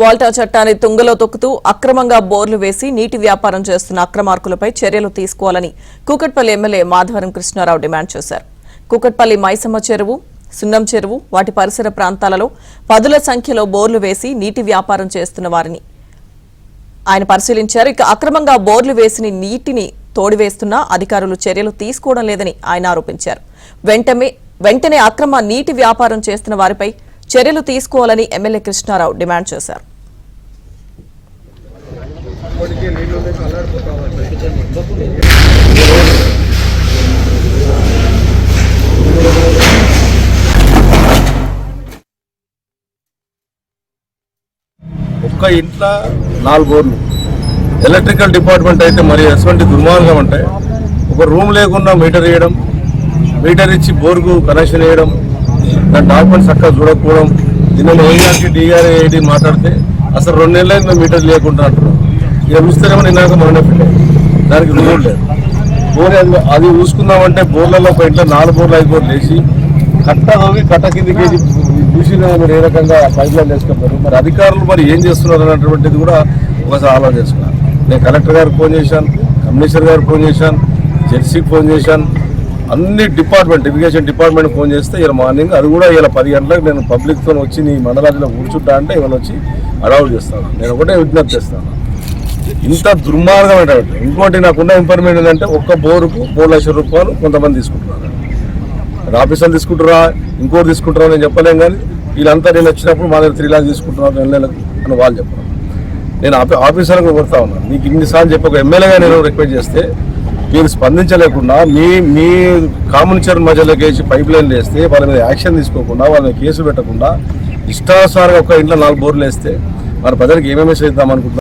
వాల్టా చట్టాన్ని తుంగలో తొక్కుతూ అక్రమంగా బోర్లు వేసి నీటి వ్యాపారం చేస్తున్న అక్రమార్కులపై చర్యలు తీసుకోవాలని కూకట్పల్లి ఎమ్మెల్యే మాధవరం కృష్ణారావు డిమాండ్ చేశారు. కూకట్పల్లి మైసమ్మ చెరువు, సున్నం చెరువు వాటి పరిసర ప్రాంతాలలో పదుల సంఖ్యలో బోర్లు వేసి నీటి వ్యాపారం చేస్తున్న వారిని ఆయన పరిశీలించారు. ఇక అక్రమంగా బోర్లు వేసిన నీటిని తోడివేస్తున్నా అధికారులు చర్యలు తీసుకోవడం లేదని ఆయన ఆరోపించారు. వెంటనే అక్రమ నీటి వ్యాపారం చేస్తున్న వారిపై చర్యలు తీసుకోవాలని ఎమ్మెల్యే కృష్ణారావు డిమాండ్ చేశారు. ఒక్క ఇంట్లో 4 బోర్లు. ఎలక్ట్రికల్ డిపార్ట్మెంట్ అయితే మరి ఎటువంటి దుర్మార్గం అంటే ఒక రూమ్ లేకుండా మీటర్ వేయడం, మీటర్ ఇచ్చి బోర్కు కనెక్షన్ వేయడం, దాని డాక్యుమెంట్స్ చక్కగా చూడకపోవడం. దీనిలో ఏఆర్టీ డిఆర్ఏఐడి మాట్లాడితే అసలు 2 నెలలైంది మేము మీటర్ లేకుండా అంటున్నాం. ఇక చూస్తేనేమో నిన్నాక మొన్న దానికి రూల్ లేదు. బోర్ అది చూసుకుందామంటే బోర్లలో ఒక ఇంట్లో 4 బోర్లు 5 బోర్లు వేసి కట్ట కిందికి చూసి మీరు ఏ రకంగా పైప్ లైన్ వేసుకుంటారు. మరి అధికారులు మరి ఏం చేస్తున్నారు అన్నటువంటిది కూడా ఒకసారి ఆలోచన చేసుకున్నాను. నేను కలెక్టర్ గారికి ఫోన్ చేశాను, కమిషనర్ గారికి ఫోన్ చేశాను, జెడ్సీకి ఫోన్ చేశాను, అన్ని డిపార్ట్మెంట్ ఇరిగేషన్ డిపార్ట్మెంట్ ఫోన్ చేస్తే ఇలా మార్నింగ్ అది కూడా ఇలా 10 గంటలకు నేను పబ్లిక్తో వచ్చి నీ మండలాల్లో కూర్చుంటా అంటే ఇవాళ వచ్చి అడౌట్ చేస్తాను. నేను ఒకటే విజ్ఞప్తి చేస్తాను, ఇంత దుర్మార్గమైనటువంటి. ఇంకోటి నాకున్న ఇన్ఫర్మేషన్ ఏంటంటే ఒక్క బోరుకు 3 లక్షల రూపాయలు కొంతమంది తీసుకుంటున్నారు. అది ఆఫీసర్లు తీసుకుంటారా ఇంకోటి తీసుకుంటారా నేను చెప్పలేం, కానీ వీళ్ళంతా నేను వచ్చినప్పుడు మా దగ్గర 3 లాక్స్ తీసుకుంటున్నారు 2 నెలలకు అని వాళ్ళు చెప్పారు. నేను ఆఫీసర్లకు కొడతా ఉన్నాను. మీకు ఇన్నిసార్లు చెప్పి ఒక ఎమ్మెల్యేగా నేను రిక్వెస్ట్ చేస్తే మీరు స్పందించలేకుండా మీ కామన్ చెరువు మధ్యలోకి వేసి పైప్ లైన్లు వేస్తే వాళ్ళ మీద యాక్షన్ తీసుకోకుండా వాళ్ళ మీద కేసులు పెట్టకుండా ఇష్టానుసారంగా ఒక ఇంట్లో 4 బోర్లు వేస్తే మన ప్రజలకు ఏమేమి చేద్దాం అనుకుంటున్నారు.